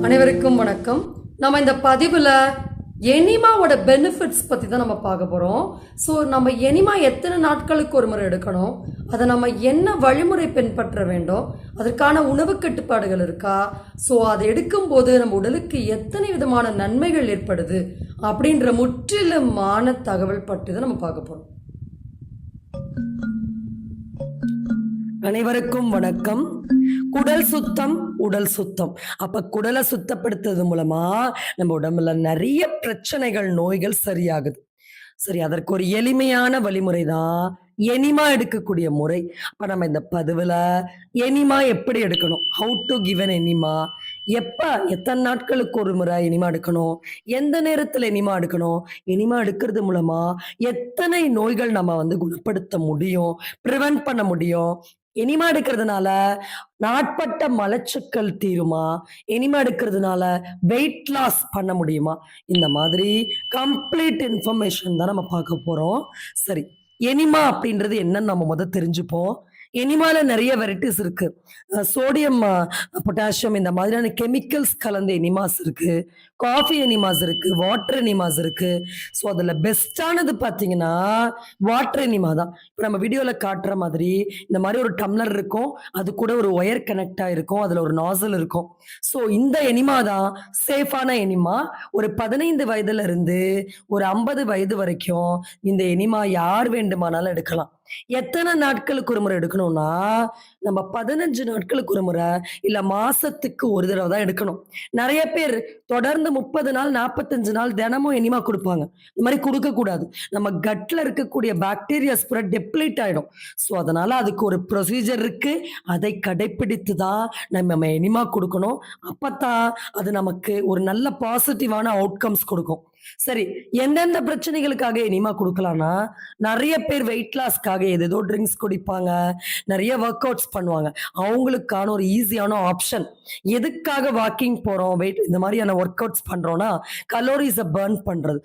அனைவருக்கும் வணக்கம். நம்ம இந்த பதிவில் எனிமாவோட பெனிஃபிட்ஸ் பற்றி தான் நம்ம பார்க்க போகிறோம். ஸோ நம்ம எனிமா எத்தனை நாட்களுக்கு ஒரு முறை எடுக்கணும், அதை நம்ம என்ன வழிமுறை பின்பற்ற வேண்டும், அதற்கான உணவு கட்டுப்பாடுகள் இருக்கா, ஸோ அதை எடுக்கும்போது நம்ம உடலுக்கு எத்தனை விதமான நன்மைகள் ஏற்படுது அப்படின்ற முற்றிலுமான தகவல் பற்றி தான் நம்ம பார்க்க போகிறோம். அனைவருக்கும் வணக்கம். குடல் சுத்தம், உடல் சுத்தம். அப்ப குடலை சுத்தப்படுத்துறது மூலமா நம்ம உடம்புல நிறைய பிரச்சனைகள், நோய்கள் சரியாகுது. சரி, அதற்கு ஒரு எளிமையான வழிமுறை தான் எனிமா எடுக்கக்கூடிய முறை. அப்ப நம்ம இந்த பதிவுல எனிமா எப்படி எடுக்கணும், how to give an enema, எப்ப எத்தனை நாட்களுக்கு ஒரு முறை எனிமா எடுக்கணும், எந்த நேரத்துல எனிமா எடுக்கணும், எனிமா எடுக்கிறது மூலமா எத்தனை நோய்கள் நம்ம குணப்படுத்த முடியும், ப்ரிவென்ட் பண்ண முடியும், எனிமா எடுக்கிறதுனால நாட்பட்ட மலச்சிக்கல் தீருமா, எனிமா எடுக்கிறதுனால வெயிட் லாஸ் பண்ண முடியுமா, இந்த மாதிரி கம்ப்ளீட் இன்ஃபர்மேஷன் தான் நம்ம பார்க்க போறோம். சரி, எனிமா அப்படின்றது என்னன்னு நம்ம தெரிஞ்சுப்போம். எனிமால நிறைய வெரைட்டிஸ் இருக்கு. சோடியம், பொட்டாசியம் இந்த மாதிரியான கெமிக்கல்ஸ் கலந்த எனிமாஸ் இருக்கு, காஃபி எனிமாஸ் இருக்கு, வாட்டர் எனிமாஸ் இருக்கு. ஸோ அதில் பெஸ்டானது பார்த்தீங்கன்னா வாட்டர் எனிமா தான். இப்போ நம்ம வீடியோவில் காட்டுற மாதிரி இந்த மாதிரி ஒரு டம்ளர் இருக்கும், அது கூட ஒரு ஒயர் கனெக்ட் ஆகிருக்கும், அதில் ஒரு நாசல் இருக்கும். ஸோ இந்த எனிமா தான் சேஃபான எனிமா. ஒரு 15 வயதுல இருந்து ஒரு 50 வயது வரைக்கும் இந்த எனிமா யார் வேண்டுமானாலும் எடுக்கலாம். எத்தனை நாட்களுக்கு ஒரு முறை எடுக்கணும்னா, நம்ம 15 நாட்களுக்கு ஒரு முறை இல்ல மாசத்துக்கு ஒரு தடவை தான் எடுக்கணும். நிறைய பேர் தொடர்ந்து 30 நாள் 45 நாள் தினமும் எனிமா கொடுப்பாங்க. இந்த மாதிரி கொடுக்க கூடாது. நம்ம கட்ல இருக்கக்கூடிய பாக்டீரியா ஸ்ப்ரெட் டெப்ளீட் ஆயிடும். ஸோ அதனால அதுக்கு ஒரு ப்ரொசீஜர் இருக்கு. அதை கடைபிடித்து தான் நம்ம எனிமா கொடுக்கணும். அப்பதான் அது நமக்கு ஒரு நல்ல பாசிட்டிவான அவுட்கம்ஸ் கொடுக்கும். சரி, எந்தெந்த பிரச்சனைகளுக்காக எனிமா கொடுக்கலாம்னா, நிறைய பேர் வெயிட் லாஸ்க்காக ஏதேதோ ட்ரிங்க்ஸ் குடிப்பாங்க, நிறைய ஒர்க் அவுட்ஸ் பண்ணுவாங்க. அவங்களுக்கான ஒரு ஈஸியான ஆப்ஷன். எதுக்காக வாக்கிங் போறோம், வெயிட் இந்த மாதிரியான ஒர்க் அவுட்ஸ் பண்றோம்னா கலோரிஸை பர்ன் பண்றது.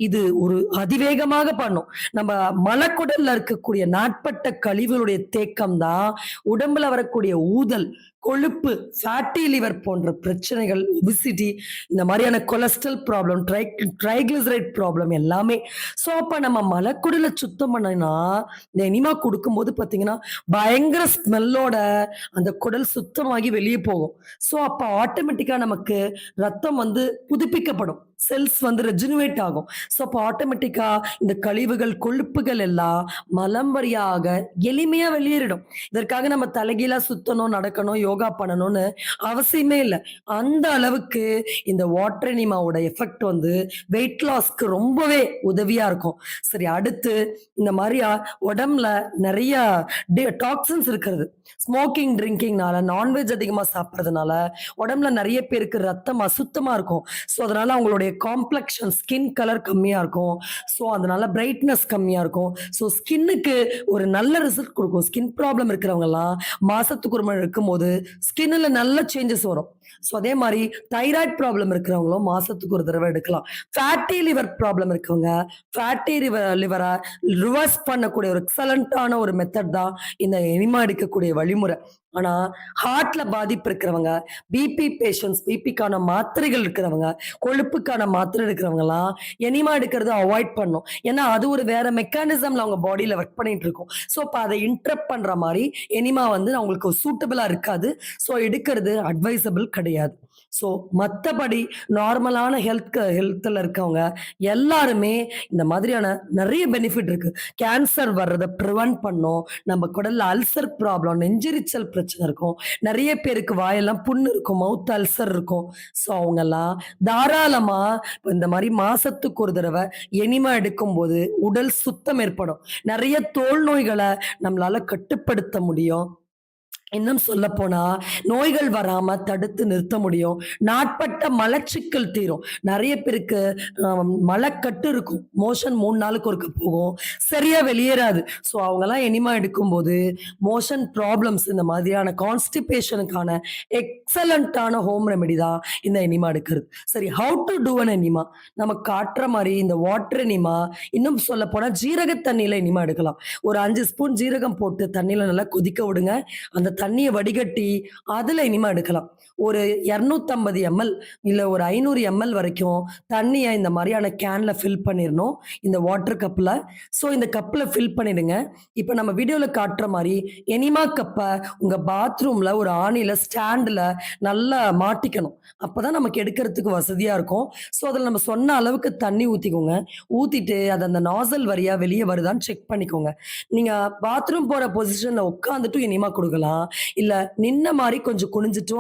இது ஒரு அதிவேகமாக பண்ணும். நம்ம மலக்குடல்ல இருக்கக்கூடிய நாட்பட்ட கழிவுகளுடைய தேக்கம் தான் உடம்புல வரக்கூடிய ஊதல், கொழுப்பு, ஃபேட்டி லிவர் போன்ற பிரச்சனைகள், ஒபிசிட்டி, இந்த மாதிரியான கொலஸ்ட்ரால் ப்ராப்ளம், ட்ரைகிளிசரைட் ப்ராப்ளம் எல்லாமே. ஸோ அப்போ நம்ம மலக்குடலை சுத்தம் பண்ணா இந்த எனிமா கொடுக்கும்போது பார்த்தீங்கன்னா பயங்கர ஸ்மெல்லோட அந்த குடல் சுத்தமாகி வெளியே போகும். ஸோ அப்போ ஆட்டோமேட்டிக்காக நமக்கு ரத்தம் புதுப்பிக்கப்படும், செல்ஸ் ரெஜினுவேட் ஆகும். ஸோ அப்போ ஆட்டோமேட்டிக்காக இந்த கழிவுகள், கொழுப்புகள் எல்லாம் மலம் வழியாக எளிமையா வெளியேறிடும். இதற்காக நம்ம தலைகீழா சுத்தணும், நடக்கணும், யோகா பண்ணணும்னு அவசியமே இல்லை. அந்த அளவுக்கு இந்த வாட்டர் எனிமாவோட எஃபெக்ட் வெயிட் லாஸ்க்கு ரொம்பவே உதவியா இருக்கும். சரி, அடுத்து இந்த மாதிரி உடம்புல நிறைய டாக்ஸின்ஸ் இருக்கிறது. ஸ்மோக்கிங், ட்ரிங்கிங்னால, நான்வெஜ் அதிகமா சாப்பிட்றதுனால உடம்புல நிறைய பேருக்கு ரத்தம் அசுத்தமா இருக்கும். ஸோ அதனால அவங்களுடைய காம்ப்ளெக்ஷன், ஸ்கின் கலர் கம்மியா இருக்கும். ஸோ அதனால பிரைட்னஸ் கம்மியா இருக்கும். ஸோ ஸ்கின்னுக்கு ஒரு நல்ல ரிசல்ட் கொடுக்கும். ஸ்கின் ப்ராப்ளம் இருக்கிறவங்க எல்லாம் மாசத்துக்கு ஒரு முறை இருக்கும்போது ஸ்கின்ல நல்ல சேஞ்சஸ் வரும். ஸோ அதே மாதிரி தைராய்டு ப்ராப்ளம் இருக்கிறவங்களும் மாசத்துக்கு ஒரு தடவை எடுக்கலாம். ஃபேட்டி லிவர் ப்ராப்ளம் இருக்கவங்க ஃபேட்டி லிவரை ரிவர்ஸ் பண்ணக்கூடிய ஒரு எக்ஸலண்டான ஒரு மெத்தட் தான் இந்த எனிமா எடுக்கக்கூடிய வழிமுறை. ஆனா ஹார்ட்ல பாதிப்பு இருக்கிறவங்க, பிபி பேஷண்ட்ஸ், பிபிக்கான மாத்திரைகள் இருக்கிறவங்க, கொழுப்புக்கான மாத்திரை எடுக்கிறவங்க எல்லாம் எனிமா எடுக்கிறத அவாய்ட் பண்ணும். ஏன்னா அது ஒரு வேற மெக்கானிசம்ல அவங்க பாடியில ஒர்க் பண்ணிட்டு இருக்கும். ஸோ இப்போ அதை இன்டரப்ட் பண்ற மாதிரி எனிமா அவங்களுக்கு சூட்டபிளா இருக்காது. ஸோ எடுக்கிறது அட்வைசபிள் கிடையாது. ஸோ மற்றபடி நார்மலான ஹெல்த்தில் இருக்கவங்க எல்லாருமே இந்த மாதிரியான நிறைய பெனிஃபிட் இருக்கு. கேன்சர் வர்றதை ப்ரிவென்ட் பண்ணும். நம்ம குடல்ல அல்சர் ப்ராப்ளம், நெஞ்செரிச்சல் பிரச்சனை இருக்கும். நிறைய பேருக்கு வாயெல்லாம் புண்ணு இருக்கும், மவுத் அல்சர் இருக்கும். ஸோ அவங்கெல்லாம் தாராளமா இந்த மாதிரி மாசத்துக்கு ஒரு தடவை எனிமா எடுக்கும்போது உடல் சுத்தம் ஏற்படும். நிறைய தோல் நோய்களை நம்மளால கட்டுப்படுத்த முடியும். இன்னும் சொல்ல போனா நோய்கள் வராம தடுத்து நிறுத்த முடியும். நாட்பட்ட மலச்சிக்கல் தீரும். நிறைய பேருக்கு மலக்கட்டு இருக்கும், மோஷன் 3 நாளுக்கு ஒருக்க போகும், சரியா வெளியேறாது. ஸோ அவங்கெல்லாம் எனிமா எடுக்கும்போது மோஷன் ப்ராப்ளம்ஸ், இந்த மாதிரியான கான்ஸ்டிபேஷனுக்கான எக்ஸலண்டான ஹோம் ரெமெடி தான் இந்த எனிமா எடுக்கிறது. சரி, how to do an enema, நம்ம காட்டுற மாதிரி இந்த வாட்டர் எனிமா, இன்னும் சொல்ல போனா ஜீரக தண்ணியில எனிமா எடுக்கலாம். ஒரு 5 ஸ்பூன் ஜீரகம் போட்டு தண்ணியில நல்லா கொதிக்க விடுங்க. அந்த தண்ணியை வடிகட்டி அதில் இனிமா எடுக்கலாம். ஒரு 250 எம்எல் இல்லை ஒரு 500 எம்எல் வரைக்கும் தண்ணியை இந்த மாதிரியான கேனில் ஃபில் பண்ணிடணும் இந்த வாட்டர் கப்பில். ஸோ இந்த கப்பில் ஃபில் பண்ணிடுங்க. இப்போ நம்ம வீடியோவில் காட்டுற மாதிரி எனிமா கப்பை உங்கள் பாத்ரூமில் ஒரு ஆணியில் ஸ்டாண்டில் நல்லா மாட்டிக்கணும். அப்போ தான் நமக்கு எடுக்கிறதுக்கு வசதியாக இருக்கும். ஸோ அதில் நம்ம சொன்ன அளவுக்கு தண்ணி ஊற்றிக்கோங்க. ஊற்றிட்டு அது அந்த நாசல் வழியா வெளியே வருதான்னு செக் பண்ணிக்கோங்க. நீங்கள் பாத்ரூம் போகிற பொசிஷனில் உட்காந்துட்டும் எனிமா கொடுக்கலாம், இல்லை நின்ன மாதிரி கொஞ்சம் குனிஞ்சிட்டும்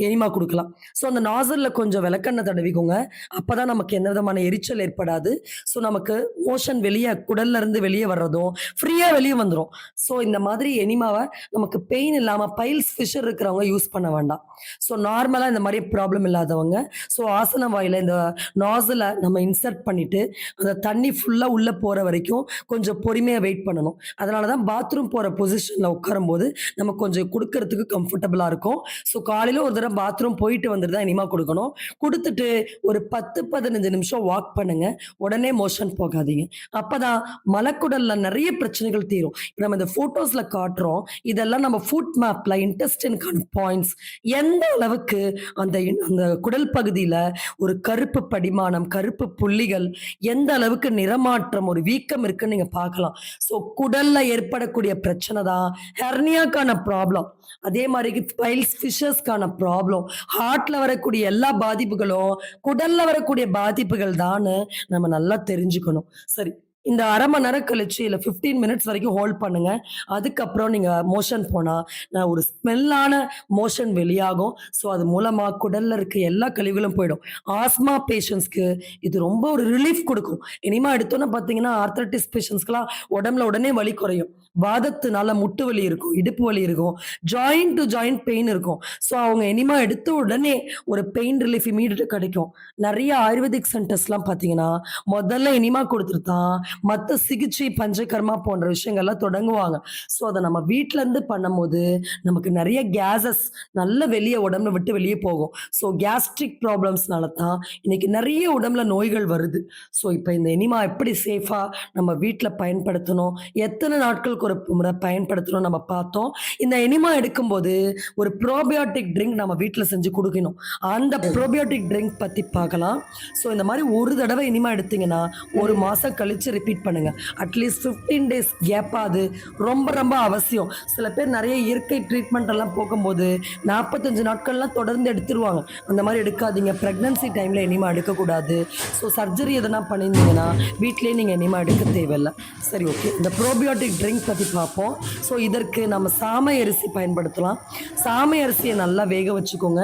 எனிமா கொடுக்கலாம். ஸோ அந்த நாசலில் கொஞ்சம் விளக்கெண்ணெய் தடவிக்கோங்க. அப்போ தான் நமக்கு எந்த விதமான எரிச்சல் ஏற்படாது. ஸோ நமக்கு மோஷன் வெளியே குடல்ல இருந்து வெளியே வர்றதும் ஃப்ரீயாக வெளியே வந்துடும். ஸோ இந்த மாதிரி எனிமாவை நமக்கு பெயின் இல்லாமல் பைல்ஸ் ஃபிஷர் இருக்கிறவங்க யூஸ் பண்ண வேண்டாம். ஸோ நார்மலாக இந்த மாதிரி ப்ராப்ளம் இல்லாதவங்க ஸோ ஆசன வாயில் இந்த நாசலை நம்ம இன்சர்ட் பண்ணிவிட்டு அந்த தண்ணி ஃபுல்லாக உள்ளே போகிற வரைக்கும் கொஞ்சம் பொறுமையாக வெயிட் பண்ணணும். அதனால தான் பாத்ரூம் போகிற பொசிஷனில் உட்காரும்போது நம்ம கொஞ்சம் கொடுக்கறதுக்கு கம்ஃபர்டபுளாக இருக்கும். ஸோ காலையில் ஒரு தடவை பாத்ரூம் போயிட்டு வந்துட்டு தான் இனிமா கொடுக்கணும். கொடுத்துட்டு ஒரு 10-15 நிமிஷம் வாக் பண்ணுங்க. உடனே மோஷன் போகாதீங்க. அப்போ தான் மலக்குடலில் நிறைய பிரச்சனைகள் தீரும். இப்போ நம்ம இந்த ஃபோட்டோஸில் காட்டுறோம், இதெல்லாம் நம்ம ஃபுட் மேப்பில் இன்டெஸ்டின்கான பாயிண்ட்ஸ் எந்த அளவுக்கு அந்த அந்த குடல் பகுதியில் ஒரு கருப்பு படிமானம், கருப்பு புள்ளிகள், எந்த அளவுக்கு நிறமாற்றம், ஒரு வீக்கம் இருக்குன்னு நீங்க பார்க்கலாம். ஸோ குடல்ல ஏற்படக்கூடிய பிரச்சனை தான் ஹெர்னியாக்கான ப்ராப்ளம். அதே மாதிரி பைல்ஸ் ஃபிஷர்ஸ்க்கான ப்ராப்ளம். ஹார்ட்ல வரக்கூடிய எல்லா பாதிப்புகளும் குடல்ல வரக்கூடிய பாதிப்புகள் தான் நம்ம நல்லா தெரிஞ்சுக்கணும். சரி, இந்த அரை மணி நேரம் கழிச்சு இல்லை 15 மினிட்ஸ் வரைக்கும் ஹோல்ட் பண்ணுங்க. அதுக்கப்புறம் நீங்கள் மோஷன் போனால் ஒரு ஸ்மெல்லான மோஷன் வெளியாகும். ஸோ அது மூலமாக குடலில் இருக்க எல்லா கழிவுகளும் போயிடும். ஆஸ்மா பேஷண்ட்ஸ்க்கு இது ரொம்ப ஒரு ரிலீஃப் கொடுக்கும். இனிமா எடுத்தோன்னே பார்த்தீங்கன்னா ஆர்த்தரைட்டிஸ் பேஷண்ட்ஸ்க்குலாம் உடம்புல உடனே வலி குறையும். வாதத்தினால முட்டு வலி இருக்கும், இடுப்பு வலி இருக்கும், ஜாயிண்ட் டு ஜாயிண்ட் பெயின் இருக்கும். ஸோ அவங்க இனிமா எடுத்த உடனே ஒரு பெயின் ரிலீஃப் இமீடியட்டாக கிடைக்கும். நிறைய ஆயுர்வேதிக் சென்டர்ஸ்லாம் பார்த்தீங்கன்னா முதல்ல இனிமா கொடுத்துருத்தான் மற்ற சிகிச்சை பஞ்சகர்மா போன்ற விஷயங்கள்லாம் தொடங்குவாங்க. ஸோ அதை நம்ம வீட்டிலேருந்து பண்ணும்போது நமக்கு நிறைய கேஸஸ் நல்ல வெளியே உடம்புல விட்டு வெளியே போகும். ஸோ கேஸ்ட்ரிக் ப்ராப்ளம்ஸ்னால தான் இன்னைக்கு நிறைய உடம்புல நோய்கள் வருது. ஸோ இப்போ இந்த எனிமா எப்படி சேஃபாக நம்ம வீட்டில் பயன்படுத்தணும், எத்தனை நாட்களுக்கு ஒரு முறை பயன்படுத்தணும் நம்ம பார்த்தோம். இந்த எனிமா எடுக்கும்போது ஒரு ப்ரோபயோட்டிக் ட்ரிங்க் நம்ம வீட்டில் செஞ்சு கொடுக்கணும். அந்த ப்ரோபயோட்டிக் ட்ரிங்க் பற்றி பார்க்கலாம். ஸோ இந்த மாதிரி ஒரு தடவை எனிமா எடுத்தீங்கன்னா ஒரு மாதம் கழித்து ரிப்பீட் பண்ணுங்க. அட்லீஸ்ட் 15 டேஸ் கேப்பாது ரொம்ப ரொம்ப அவசியம். சில பேர் நிறைய இயற்கை ட்ரீட்மெண்ட் எல்லாம் போகும்போது 45 நாட்கள்லாம் தொடர்ந்து எடுத்துருவாங்க. அந்த மாதிரி எடுக்காதீங்க. ப்ரெக்னன்சி டைமில் எனிமா எடுக்கக்கூடாது. ஸோ சர்ஜரி எதனா பண்ணியிருந்தீங்கன்னா வீட்லேயே நீங்கள் எனிமா எடுக்க தேவையில்லை. சரி, ஓகே. இந்த ப்ரோபியோட்டிக் ட்ரிங்க் பற்றி பார்ப்போம். ஸோ இதற்கு நம்ம சாமை அரிசி பயன்படுத்தலாம். சாமை அரிசியை நல்லா வேக வச்சுக்கோங்க.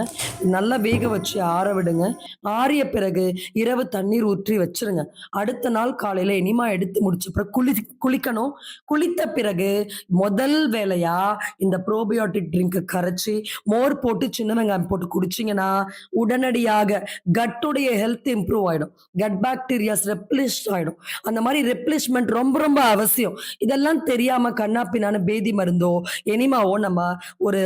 நல்லா வேக வச்சு ஆற விடுங்க. ஆறிய பிறகு இரவு தண்ணீர் ஊற்றி வச்சிருங்க. அடுத்த நாள் காலையில் எனிமா எடுத்து முடிச்ச பிறகு குளிக்கணும். குளித்த பிறகு முதல் வேலையா இந்த ப்ரோபியோட்டிக் ட்ரிங்க் கரைச்சி மோர் போட்டு சின்ன வெங்காயம் போட்டு குடிச்சிங்கன்னா உடனடியாக கட்டுடைய ஹெல்த் இம்ப்ரூவ் ஆகிடும். கட் பாக்டீரியாஸ் ரெப்ளிஷ் ஆகிடும். அந்த மாதிரி ரெப்ளிஷ்மெண்ட் ரொம்ப ரொம்ப அவசியம். இதெல்லாம் தெரியாமல் கண்ணா பின்னான்னு பேதி மருந்தோ எனிமாவோ நம்ம ஒரு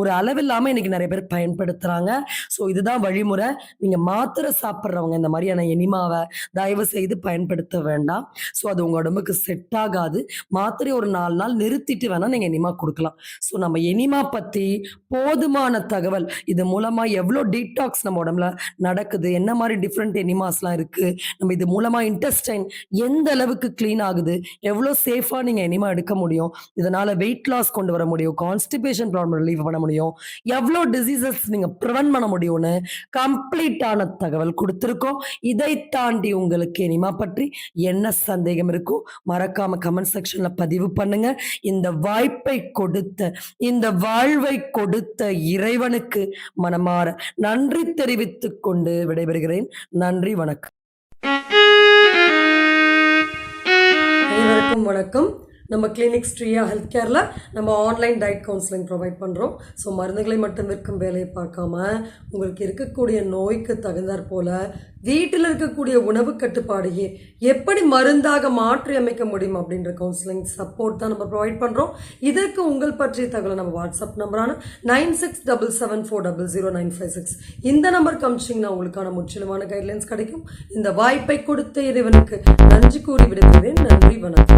ஒரு அளவில்லாமல் இன்னைக்கு நிறைய பேர் பயன்படுத்துகிறாங்க. ஸோ இதுதான் வழிமுறை. நீங்கள் மாத்திரை சாப்பிட்றவங்க இந்த மாதிரியான எனிமாவை தயவு செய்து பயன்படுத்த வேண்டாம். ஸோ அது உங்கள் உடம்புக்கு செட் ஆகாது. மாத்திரை ஒரு 4 நாள் நிறுத்திட்டு வேணால் நீங்கள் எனிமா கொடுக்கலாம். ஸோ நம்ம எனிமா பற்றி போதுமான தகவல், இது மூலமாக எவ்வளோ டீடாக்ஸ் நம்ம உடம்புல நடக்குது, என்ன மாதிரி டிஃப்ரெண்ட் எனிமாஸ்லாம் இருக்குது, நம்ம இது மூலமாக இன்டெஸ்டைன் எந்த அளவுக்கு க்ளீன் ஆகுது, எவ்வளோ சேஃபாக நீங்கள் எனிமா எடுக்க முடியும், இதனால் வெயிட் லாஸ் கொண்டு வர முடியும், கான்ஸ்டிபேஷன் ப்ராப்ளம் ரிலீவ் பண்ண முடியும், எவ்வளோ டிசீசஸ் நீங்கள் ப்ரிவென்ட் பண்ண முடியும்னு கம்ப்ளீட்டான தகவல் கொடுத்துருக்கோம். இதை தாண்டி உங்களுக்கு எனிமா பற்றி என்ன சந்தேகம் இருக்கோ மறக்காம கமெண்ட் செக்ஷன்ல பதிவு பண்ணுங்க. இந்த வாய்ப்பை கொடுத்த, இந்த வாழ்வை கொடுத்த இறைவனுக்கு மனமாற நன்றி தெரிவித்துக் கொண்டு விடைபெறுகிறேன். நன்றி, வணக்கம். அனைவருக்கும் வணக்கம். நம்ம கிளினிக் ஸ்ரீயா ஹெல்த் கேரில் நம்ம ஆன்லைன் டயட் கவுன்சிலிங் ப்ரொவைட் பண்ணுறோம். ஸோ மருந்துகளை மட்டும் விற்கும் வேலையை பார்க்காம உங்களுக்கு இருக்கக்கூடிய நோய்க்கு தகுந்தாற் போல் வீட்டில் இருக்கக்கூடிய உணவு கட்டுப்பாடையே எப்படி மருந்தாக மாற்றி அமைக்க முடியும் அப்படின்ற கவுன்சிலிங் சப்போர்ட் தான் நம்ம ப்ரொவைட் பண்ணுறோம். இதற்கு உங்கள் பற்றிய தகவலை நம்ம வாட்ஸ்அப் நம்பரான 9677400956 இந்த நம்பர் காமிச்சிங்கன்னா உங்களுக்கான முற்றிலுமான கைட்லைன்ஸ் கிடைக்கும். இந்த வாய்ப்பை கொடுத்த இறைவனுக்கு நன்றி கூறி விடுகிறேன். நன்றி, வணக்கம்.